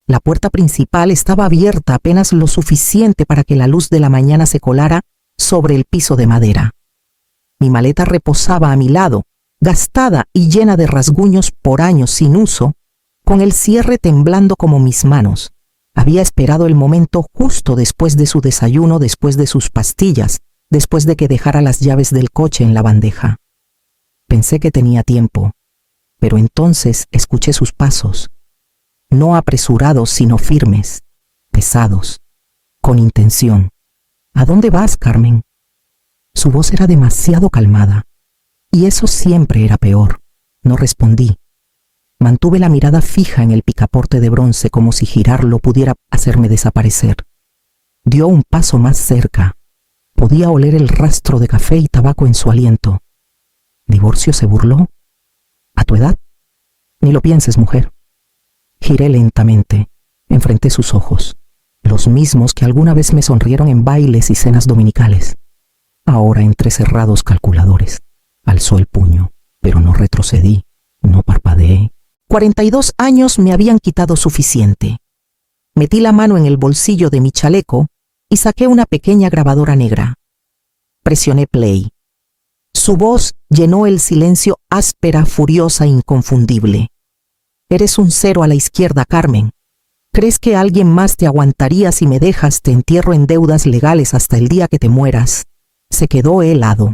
La puerta principal estaba abierta apenas lo suficiente para que la luz de la mañana se colara sobre el piso de madera. Mi maleta reposaba a mi lado, gastada y llena de rasguños por años sin uso, con el cierre temblando como mis manos. Había esperado el momento justo después de su desayuno, después de sus pastillas, después de que dejara las llaves del coche en la bandeja. Pensé que tenía tiempo, pero entonces escuché sus pasos, no apresurados sino firmes, pesados, con intención. ¿A dónde vas, Carmen? Su voz era demasiado calmada, y eso siempre era peor. No respondí. Mantuve la mirada fija en el picaporte de bronce como si girarlo pudiera hacerme desaparecer. Dio un paso más cerca. Podía oler el rastro de café y tabaco en su aliento. ¿Divorcio?, se burló. ¿A tu edad? Ni lo pienses, mujer. Giré lentamente. Enfrenté sus ojos, los mismos que alguna vez me sonrieron en bailes y cenas dominicales. Ahora entrecerrados calculadores. Alzó el puño, pero no retrocedí, no parpadeé. 42 años me habían quitado suficiente. Metí la mano en el bolsillo de mi chaleco y saqué una pequeña grabadora negra. Presioné play. Su voz llenó el silencio, áspera, furiosa, inconfundible. Eres un cero a la izquierda, Carmen. ¿Crees que alguien más te aguantaría si me dejas? Te entierro en deudas legales hasta el día que te mueras. Se quedó helado.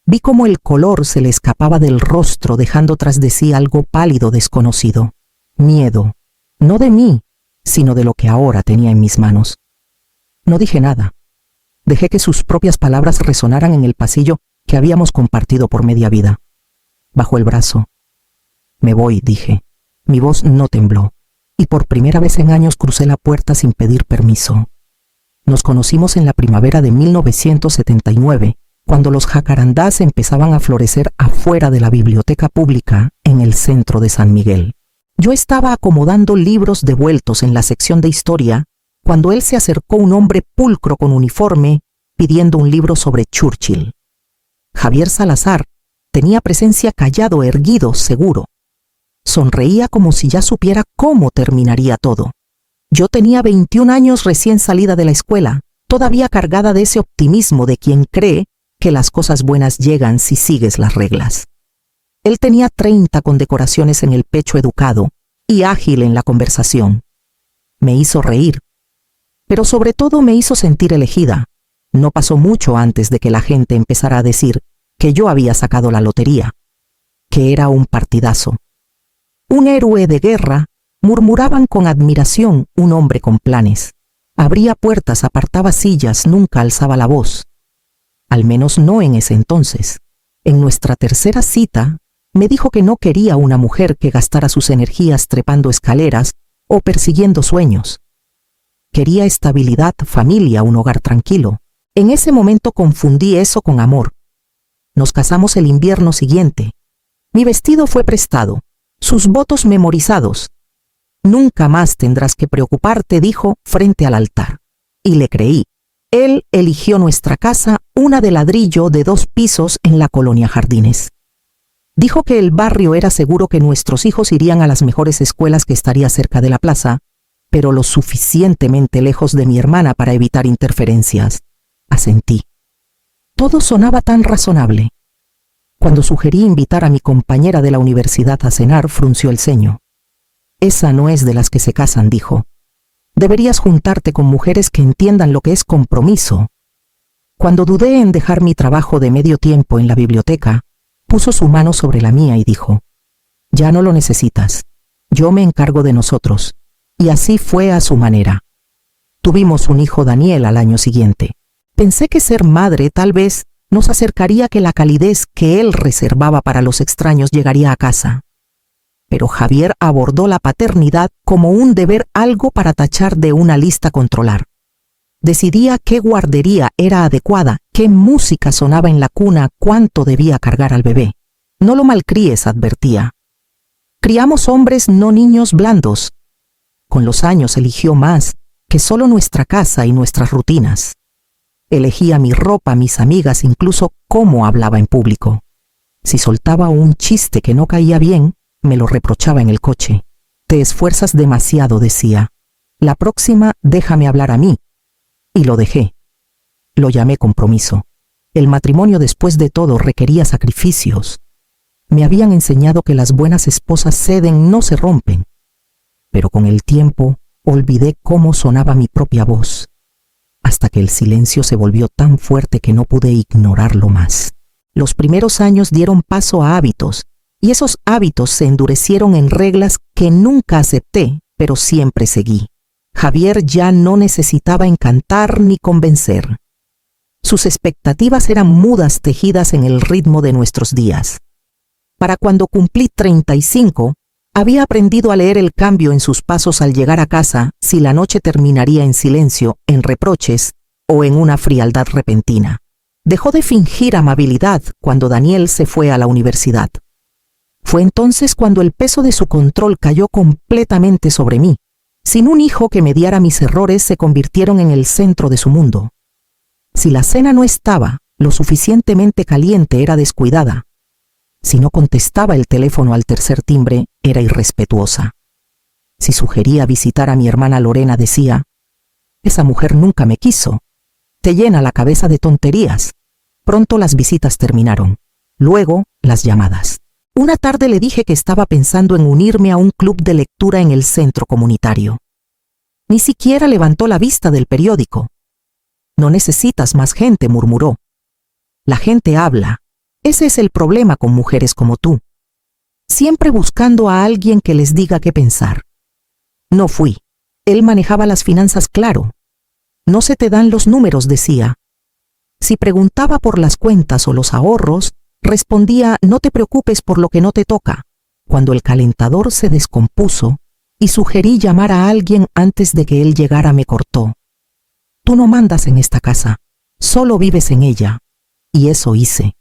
Vi cómo el color se le escapaba del rostro, dejando tras de sí algo pálido, desconocido. Miedo, no de mí, sino de lo que ahora tenía en mis manos. No dije nada. Dejé que sus propias palabras resonaran en el pasillo que habíamos compartido por media vida. Bajó el brazo. Me voy, dije. Mi voz no tembló, y por primera vez en años crucé la puerta sin pedir permiso. Nos conocimos en la primavera de 1979, cuando los jacarandás empezaban a florecer afuera de la biblioteca pública en el centro de San Miguel. Yo estaba acomodando libros devueltos en la sección de historia cuando él se acercó un hombre pulcro con uniforme pidiendo un libro sobre Churchill. Javier Salazar tenía presencia, callado, erguido, seguro. Sonreía como si ya supiera cómo terminaría todo. Yo tenía 21 años recién salida de la escuela, todavía cargada de ese optimismo de quien cree que las cosas buenas llegan si sigues las reglas. Él tenía 30 condecoraciones en el pecho, educado y ágil en la conversación. Me hizo reír, pero sobre todo me hizo sentir elegida. No pasó mucho antes de que la gente empezara a decir que yo había sacado la lotería, que era un partidazo. Un héroe de guerra, murmuraban con admiración, un hombre con planes. Abría puertas, apartaba sillas, nunca alzaba la voz. Al menos no en ese entonces. En nuestra tercera cita, me dijo que no quería una mujer que gastara sus energías trepando escaleras o persiguiendo sueños. Quería estabilidad, familia, un hogar tranquilo. En ese momento confundí eso con amor. Nos casamos el invierno siguiente. Mi vestido fue prestado, sus votos memorizados. Nunca más tendrás que preocuparte, dijo frente al altar. Y le creí. Él eligió nuestra casa, una de ladrillo de 2 pisos en la colonia Jardines. Dijo que el barrio era seguro, que nuestros hijos irían a las mejores escuelas, que estaría cerca de la plaza, pero lo suficientemente lejos de mi hermana para evitar interferencias. Asentí. Todo sonaba tan razonable. Cuando sugerí invitar a mi compañera de la universidad a cenar, frunció el ceño. Esa no es de las que se casan, dijo. Deberías juntarte con mujeres que entiendan lo que es compromiso. Cuando dudé en dejar mi trabajo de medio tiempo en la biblioteca, puso su mano sobre la mía y dijo: ya no lo necesitas. Yo me encargo de nosotros. Y así fue a su manera. Tuvimos un hijo, Daniel, al año siguiente. Pensé que ser madre tal vez nos acercaría, que la calidez que él reservaba para los extraños llegaría a casa. Pero Javier abordó la paternidad como un deber, algo para tachar de una lista a controlar. Decidía qué guardería era adecuada, qué música sonaba en la cuna, cuánto debía cargar al bebé. No lo malcríes, advertía. Criamos hombres, no niños blandos. Con los años eligió más que solo nuestra casa y nuestras rutinas. Elegía mi ropa, mis amigas, incluso cómo hablaba en público. Si soltaba un chiste que no caía bien, me lo reprochaba en el coche. Te esfuerzas demasiado, decía. La próxima, déjame hablar a mí. Y lo dejé. Lo llamé compromiso. El matrimonio, después de todo, requería sacrificios. Me habían enseñado que las buenas esposas ceden, no se rompen. Pero con el tiempo olvidé cómo sonaba mi propia voz, hasta que el silencio se volvió tan fuerte que no pude ignorarlo más. Los primeros años dieron paso a hábitos, y esos hábitos se endurecieron en reglas que nunca acepté, pero siempre seguí. Javier ya no necesitaba encantar ni convencer. Sus expectativas eran mudas tejidas en el ritmo de nuestros días. Para cuando cumplí 35, había aprendido a leer el cambio en sus pasos al llegar a casa, si la noche terminaría en silencio, en reproches o en una frialdad repentina. Dejó de fingir amabilidad cuando Daniel se fue a la universidad. Fue entonces cuando el peso de su control cayó completamente sobre mí. Sin un hijo que mediara mis errores, se convirtieron en el centro de su mundo. Si la cena no estaba lo suficientemente caliente, era descuidada. Si no contestaba el teléfono al tercer timbre, era irrespetuosa. Si sugería visitar a mi hermana Lorena, decía: esa mujer nunca me quiso. Te llena la cabeza de tonterías. Pronto las visitas terminaron. Luego, las llamadas. Una tarde le dije que estaba pensando en unirme a un club de lectura en el centro comunitario. Ni siquiera levantó la vista del periódico. No necesitas más gente, murmuró. La gente habla. Ese es el problema con mujeres como tú. Siempre buscando a alguien que les diga qué pensar. No fui. Él manejaba las finanzas claro. No se te dan los números, decía. Si preguntaba por las cuentas o los ahorros, respondía: no te preocupes por lo que no te toca. Cuando el calentador se descompuso y sugerí llamar a alguien antes de que él llegara, me cortó. Tú no mandas en esta casa, solo vives en ella. Y eso hice.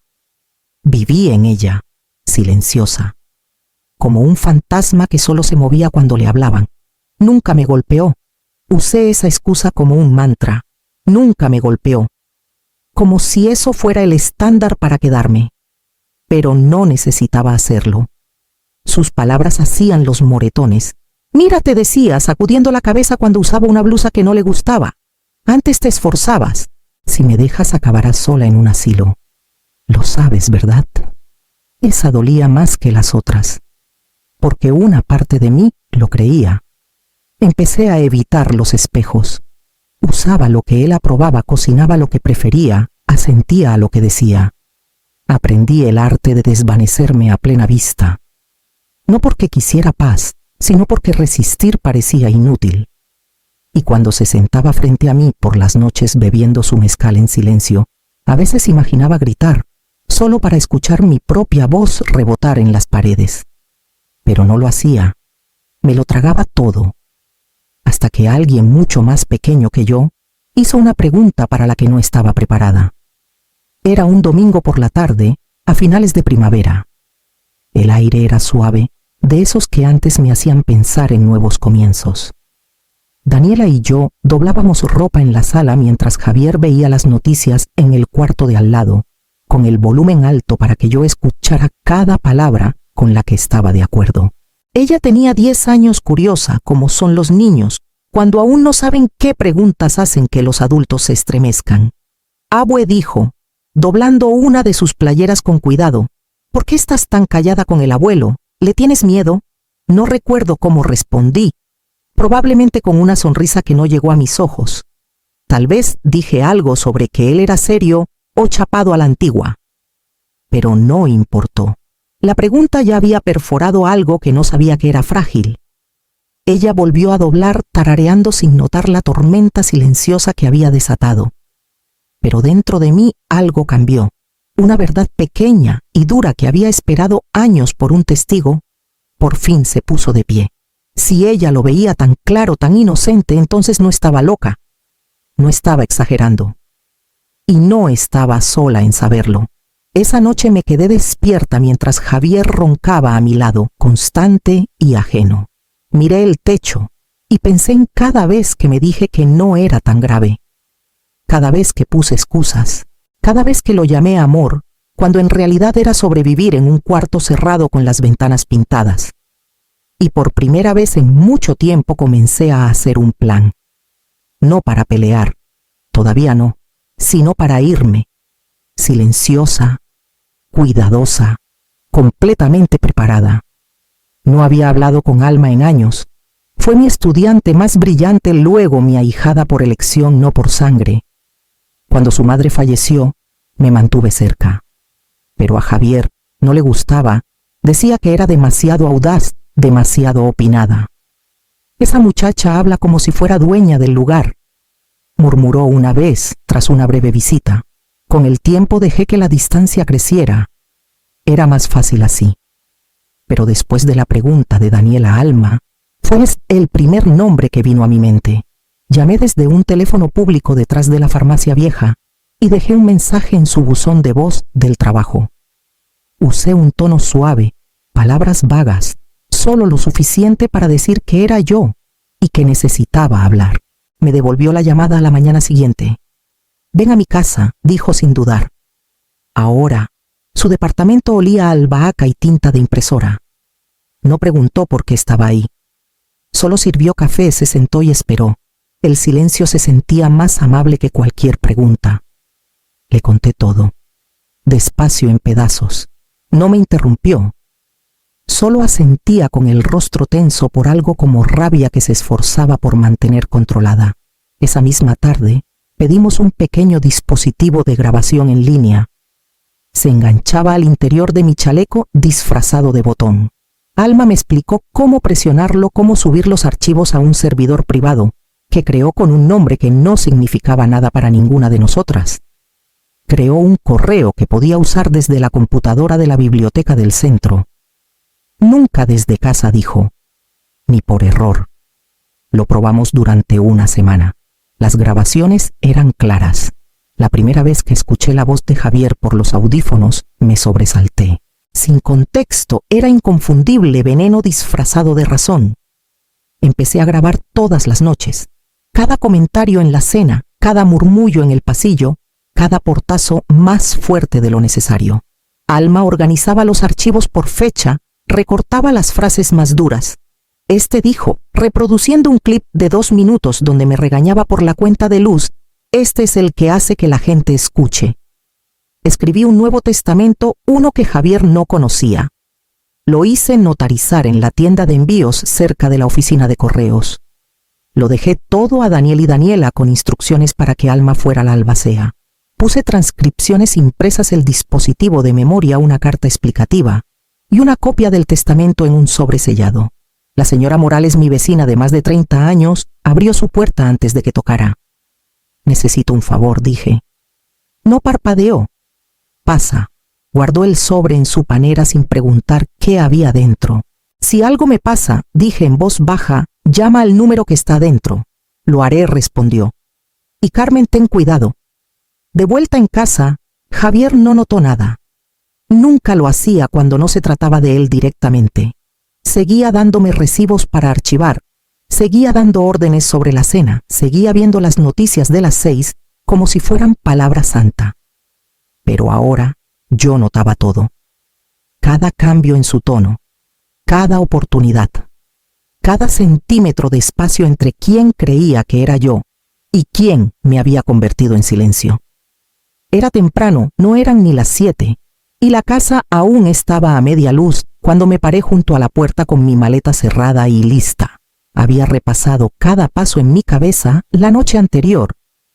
Viví en ella, silenciosa, como un fantasma que solo se movía cuando le hablaban. Nunca me golpeó. Usé esa excusa como un mantra. Nunca me golpeó. Como si eso fuera el estándar para quedarme. Pero no necesitaba hacerlo. Sus palabras hacían los moretones. Mira, te decía, sacudiendo la cabeza cuando usaba una blusa que no le gustaba. Antes te esforzabas. Si me dejas, acabarás sola en un asilo. Lo sabes, ¿verdad? Esa dolía más que las otras, porque una parte de mí lo creía. Empecé a evitar los espejos. Usaba lo que él aprobaba, cocinaba lo que prefería, asentía a lo que decía. Aprendí el arte de desvanecerme a plena vista. No porque quisiera paz, sino porque resistir parecía inútil. Y cuando se sentaba frente a mí por las noches bebiendo su mezcal en silencio, a veces imaginaba gritar, solo para escuchar mi propia voz rebotar en las paredes. Pero no lo hacía. Me lo tragaba todo. Hasta que alguien mucho más pequeño que yo hizo una pregunta para la que no estaba preparada. Era un domingo por la tarde, a finales de primavera. El aire era suave, de esos que antes me hacían pensar en nuevos comienzos. Daniela y yo doblábamos ropa en la sala mientras Javier veía las noticias en el cuarto de al lado, con el volumen alto para que yo escuchara cada palabra con la que estaba de acuerdo. Ella tenía 10 años, curiosa, como son los niños, cuando aún no saben qué preguntas hacen que los adultos se estremezcan. Abue dijo, doblando una de sus playeras con cuidado: ¿por qué estás tan callada con el abuelo? ¿Le tienes miedo? No recuerdo cómo respondí, probablemente con una sonrisa que no llegó a mis ojos. Tal vez dije algo sobre que él era serio o chapado a la antigua. Pero no importó. La pregunta ya había perforado algo que no sabía que era frágil. Ella volvió a doblar, tarareando sin notar la tormenta silenciosa que había desatado. Pero dentro de mí algo cambió. Una verdad pequeña y dura que había esperado años por un testigo, por fin se puso de pie. Si ella lo veía tan claro, tan inocente, entonces no estaba loca. No estaba exagerando. Y no estaba sola en saberlo. Esa noche me quedé despierta mientras Javier roncaba a mi lado, constante y ajeno. Miré el techo y pensé en cada vez que me dije que no era tan grave. Cada vez que puse excusas, cada vez que lo llamé amor, cuando en realidad era sobrevivir en un cuarto cerrado con las ventanas pintadas. y por primera vez en mucho tiempo comencé a hacer un plan. No para pelear, todavía no, sino para irme, silenciosa, cuidadosa, completamente preparada. No había hablado con Alma en años. Fue mi estudiante más brillante, luego mi ahijada por elección, no por sangre. Cuando su madre falleció, me mantuve cerca. Pero a Javier no le gustaba, decía que era demasiado audaz, demasiado opinada. Esa muchacha habla como si fuera dueña del lugar, murmuró una vez tras una breve visita. Con el tiempo dejé que la distancia creciera. Era más fácil así. Pero después de la pregunta de Daniela Alma, fue el primer nombre que vino a mi mente. Llamé desde un teléfono público detrás de la farmacia vieja y dejé un mensaje en su buzón de voz del trabajo. Usé un tono suave, palabras vagas, solo lo suficiente para decir que era yo y que necesitaba hablar. Me devolvió la llamada a la mañana siguiente. «Ven a mi casa», dijo sin dudar. Ahora, su departamento olía a albahaca y tinta de impresora. No preguntó por qué estaba ahí. Solo sirvió café, se sentó y esperó. El silencio se sentía más amable que cualquier pregunta. Le conté todo, despacio, en pedazos. No me interrumpió. Solo asentía con el rostro tenso por algo como rabia que se esforzaba por mantener controlada. Esa misma tarde, pedimos un pequeño dispositivo de grabación en línea. Se enganchaba al interior de mi chaleco disfrazado de botón. Alma me explicó cómo presionarlo, cómo subir los archivos a un servidor privado, que creó con un nombre que no significaba nada para ninguna de nosotras. Creó un correo que podía usar desde la computadora de la biblioteca del centro. Nunca desde casa, dijo, ni por error. Lo probamos durante una semana. Las grabaciones eran claras. La primera vez que escuché la voz de Javier por los audífonos, me sobresalté. Sin contexto, era inconfundible, veneno disfrazado de razón. Empecé a grabar todas las noches. Cada comentario en la cena, cada murmullo en el pasillo, cada portazo más fuerte de lo necesario. Alma organizaba los archivos por fecha, recortaba las frases más duras. Dijo, reproduciendo un clip de 2 minutos donde me regañaba por la cuenta de luz, «Este es el que hace que la gente escuche». Escribí un Nuevo Testamento, uno que Javier no conocía. Lo hice notarizar en la tienda de envíos cerca de la oficina de correos. Lo dejé todo a Daniel y Daniela con instrucciones para que Alma fuera la albacea. Puse transcripciones impresas, el dispositivo de memoria, una carta explicativa y una copia del testamento en un sobre sellado. La señora Morales, mi vecina de más de 30 años, abrió su puerta antes de que tocara. «Necesito un favor», dije. No parpadeó. «Pasa». Guardó el sobre en su panera sin preguntar qué había dentro. «Si algo me pasa», dije en voz baja, «llama al número que está dentro». «Lo haré», respondió. «Y Carmen, ten cuidado». De vuelta en casa, Javier no notó nada. Nunca lo hacía cuando no se trataba de él directamente. Seguía dándome recibos para archivar, seguía dando órdenes sobre la cena, seguía viendo las noticias de las 6 como si fueran palabra santa. Pero ahora yo notaba todo. Cada cambio en su tono, cada oportunidad, cada centímetro de espacio entre quién creía que era yo y quién me había convertido en silencio. Era temprano, no eran ni las 7, y la casa aún estaba a media luz cuando me paré junto a la puerta con mi maleta cerrada y lista. Había repasado cada paso en mi cabeza la noche anterior,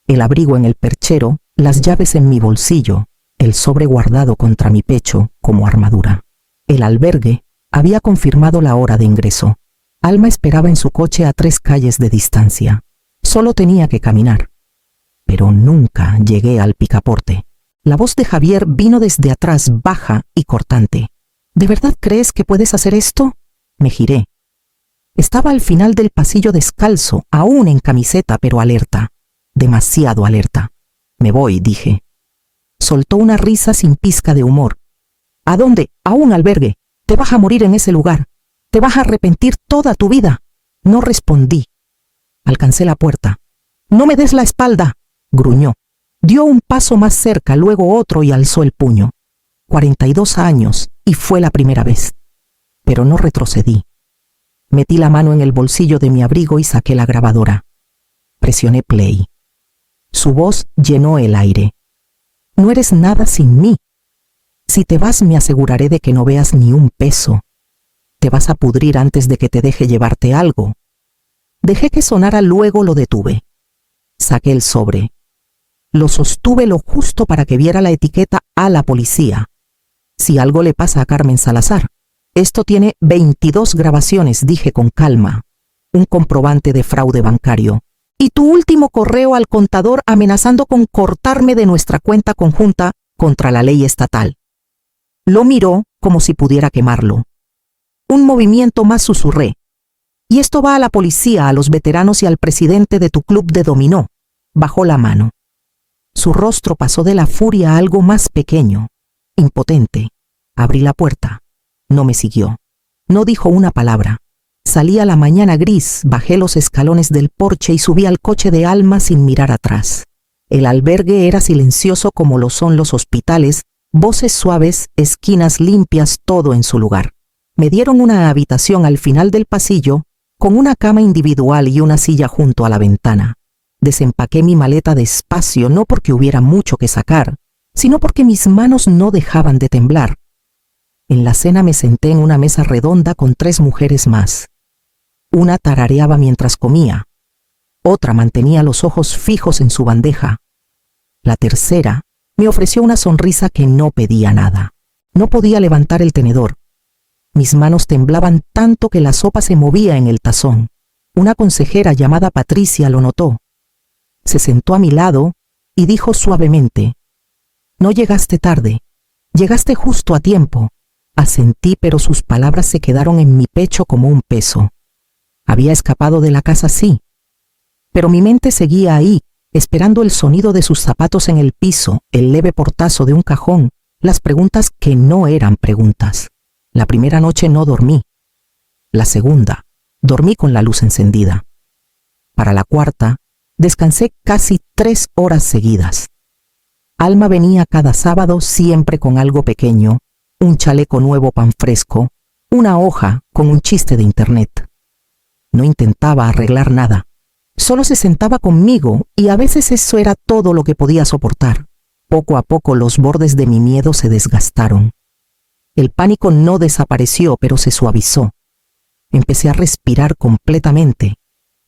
el abrigo en el perchero, las llaves en mi bolsillo, el sobre guardado contra mi pecho como armadura. El albergue había confirmado la hora de ingreso. Alma esperaba en su coche a 3 calles de distancia. Solo tenía que caminar. Pero nunca llegué al picaporte. La voz de Javier vino desde atrás, baja y cortante. «¿De verdad crees que puedes hacer esto?» Me giré. Estaba al final del pasillo descalzo, aún en camiseta, pero alerta. Demasiado alerta. «Me voy», dije. Soltó una risa sin pizca de humor. «¿A dónde? A un albergue. Te vas a morir en ese lugar. Te vas a arrepentir toda tu vida». No respondí. Alcancé la puerta. «No me des la espalda», gruñó. Dio un paso más cerca, luego otro y alzó el puño. 42 años, y fue la primera vez. Pero no retrocedí. Metí la mano en el bolsillo de mi abrigo y saqué la grabadora. Presioné play. Su voz llenó el aire. No eres nada sin mí. Si te vas, me aseguraré de que no veas ni un peso. Te vas a pudrir antes de que te deje llevarte algo. Dejé que sonara, luego lo detuve. Saqué el sobre. Lo sostuve lo justo para que viera la etiqueta a la policía. Si algo le pasa a Carmen Salazar. Esto tiene 22 grabaciones, dije con calma. Un comprobante de fraude bancario. Y tu último correo al contador amenazando con cortarme de nuestra cuenta conjunta contra la ley estatal. Lo miró como si pudiera quemarlo. Un movimiento más, susurré. Y esto va a la policía, a los veteranos y al presidente de tu club de dominó. Bajó la mano. Su rostro pasó de la furia a algo más pequeño, impotente. Abrí la puerta. No me siguió. No dijo una palabra. Salí a la mañana gris, bajé los escalones del porche y subí al coche de Alma sin mirar atrás. El albergue era silencioso como lo son los hospitales, voces suaves, esquinas limpias, todo en su lugar. Me dieron una habitación al final del pasillo, con una cama individual y una silla junto a la ventana. Desempaqué mi maleta despacio, no porque hubiera mucho que sacar, sino porque mis manos no dejaban de temblar. En la cena me senté en una mesa redonda con 3 mujeres más. Una tarareaba mientras comía. Otra mantenía los ojos fijos en su bandeja. La tercera me ofreció una sonrisa que no pedía nada. No podía levantar el tenedor. Mis manos temblaban tanto que la sopa se movía en el tazón. Una consejera llamada Patricia lo notó. Se sentó a mi lado y dijo suavemente: «No llegaste tarde, llegaste justo a tiempo». Asentí, pero sus palabras se quedaron en mi pecho como un peso. Había escapado de la casa, sí, pero mi mente seguía ahí, esperando el sonido de sus zapatos en el piso, el leve portazo de un cajón, las preguntas que no eran preguntas. La primera noche no dormí. La segunda, dormí con la luz encendida. Para la cuarta, descansé casi 3 horas seguidas. Alma venía cada sábado, siempre con algo pequeño, un chaleco nuevo, pan fresco, una hoja con un chiste de internet. No intentaba arreglar nada. Solo se sentaba conmigo y a veces eso era todo lo que podía soportar. Poco a poco los bordes de mi miedo se desgastaron. El pánico no desapareció, pero se suavizó. Empecé a respirar completamente.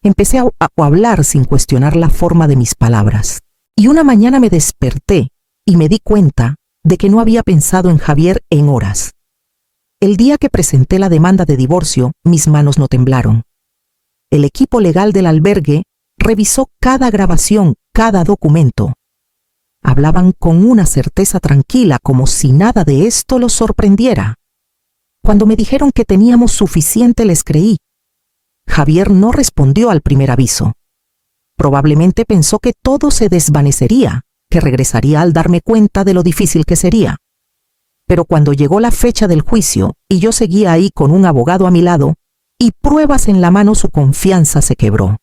Empecé a hablar sin cuestionar la forma de mis palabras. Y una mañana me desperté y me di cuenta de que no había pensado en Javier en horas. El día que presenté la demanda de divorcio, mis manos no temblaron. El equipo legal del albergue revisó cada grabación, cada documento. Hablaban con una certeza tranquila, como si nada de esto los sorprendiera. Cuando me dijeron que teníamos suficiente, les creí. Javier no respondió al primer aviso. Probablemente pensó que todo se desvanecería, que regresaría al darme cuenta de lo difícil que sería. Pero cuando llegó la fecha del juicio y yo seguía ahí con un abogado a mi lado y pruebas en la mano, su confianza se quebró.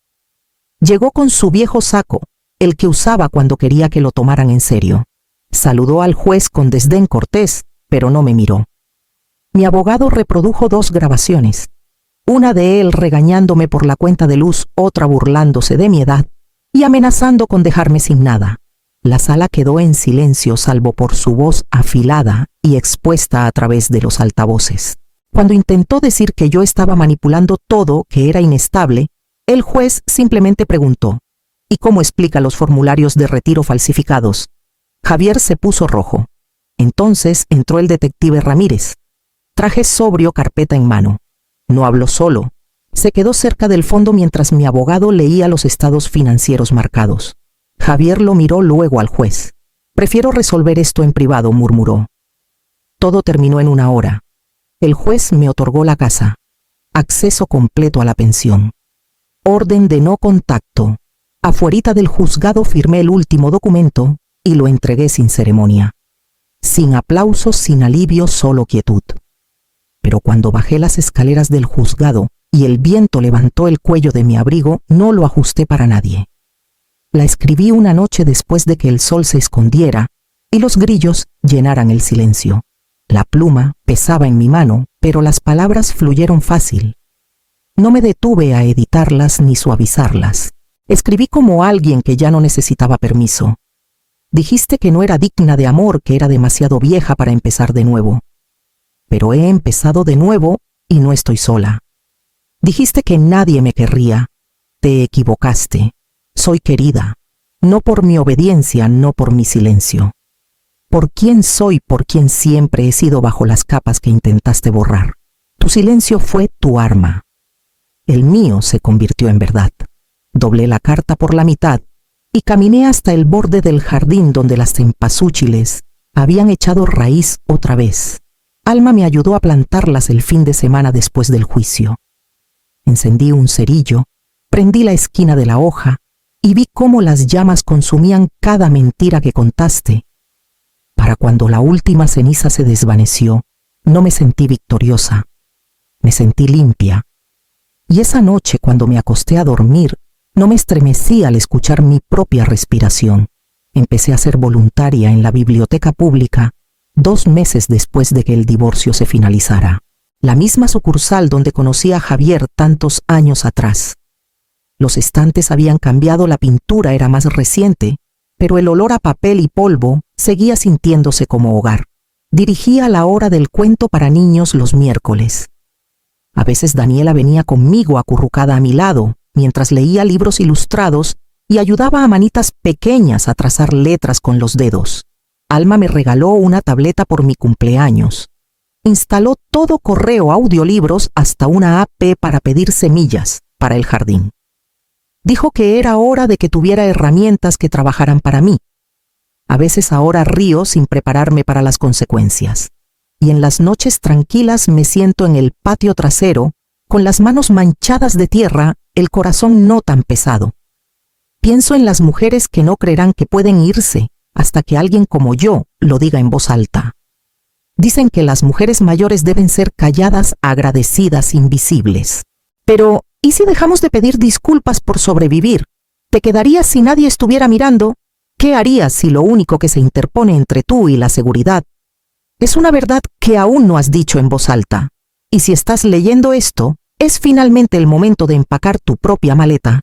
Llegó con su viejo saco, el que usaba cuando quería que lo tomaran en serio. Saludó al juez con desdén cortés, pero no me miró. Mi abogado reprodujo 2 grabaciones. Una de él regañándome por la cuenta de luz, otra burlándose de mi edad y amenazando con dejarme sin nada. La sala quedó en silencio, salvo por su voz afilada y expuesta a través de los altavoces. Cuando intentó decir que yo estaba manipulando todo, que era inestable, el juez simplemente preguntó: ¿y cómo explica los formularios de retiro falsificados? Javier se puso rojo. Entonces entró el detective Ramírez. Traje sobrio, carpeta en mano. No habló solo. Se quedó cerca del fondo mientras mi abogado leía los estados financieros marcados. Javier lo miró luego al juez. «Prefiero resolver esto en privado», murmuró. Todo terminó en 1 hora. El juez me otorgó la casa. Acceso completo a la pensión. Orden de no contacto. Afuerita del juzgado firmé el último documento y lo entregué sin ceremonia. Sin aplausos, sin alivio, solo quietud. Pero cuando bajé las escaleras del juzgado y el viento levantó el cuello de mi abrigo, no lo ajusté para nadie. La escribí una noche después de que el sol se escondiera y los grillos llenaran el silencio. La pluma pesaba en mi mano, pero las palabras fluyeron fácil. No me detuve a editarlas ni suavizarlas. Escribí como alguien que ya no necesitaba permiso. Dijiste que no era digna de amor, que era demasiado vieja para empezar de nuevo. Pero he empezado de nuevo y no estoy sola. Dijiste que nadie me querría. Te equivocaste. Soy querida. No por mi obediencia, no por mi silencio. Por quién soy, por quién siempre he sido bajo las capas que intentaste borrar. Tu silencio fue tu arma. El mío se convirtió en verdad. Doblé la carta por la mitad y caminé hasta el borde del jardín donde las cempasúchiles habían echado raíz otra vez. Alma me ayudó a plantarlas el fin de semana después del juicio. Encendí un cerillo, prendí la esquina de la hoja y vi cómo las llamas consumían cada mentira que contaste. Para cuando la última ceniza se desvaneció, no me sentí victoriosa, me sentí limpia. Y esa noche, cuando me acosté a dormir, no me estremecí al escuchar mi propia respiración. Empecé a ser voluntaria en la biblioteca pública 2 meses después de que el divorcio se finalizara. La misma sucursal donde conocí a Javier tantos años atrás. Los estantes habían cambiado, la pintura era más reciente, pero el olor a papel y polvo seguía sintiéndose como hogar. Dirigía la hora del cuento para niños los miércoles. A veces Daniela venía conmigo acurrucada a mi lado, mientras leía libros ilustrados y ayudaba a manitas pequeñas a trazar letras con los dedos. Alma me regaló una tableta por mi cumpleaños. Instaló todo correo, audiolibros, hasta una app para pedir semillas para el jardín. Dijo que era hora de que tuviera herramientas que trabajaran para mí. A veces ahora río sin prepararme para las consecuencias. Y en las noches tranquilas me siento en el patio trasero, con las manos manchadas de tierra, el corazón no tan pesado. Pienso en las mujeres que no creerán que pueden irse hasta que alguien como yo lo diga en voz alta. Dicen que las mujeres mayores deben ser calladas, agradecidas, invisibles. Pero, ¿y si dejamos de pedir disculpas por sobrevivir? ¿Te quedarías si nadie estuviera mirando? ¿Qué harías si lo único que se interpone entre tú y la seguridad es una verdad que aún no has dicho en voz alta? Y si estás leyendo esto, es finalmente el momento de empacar tu propia maleta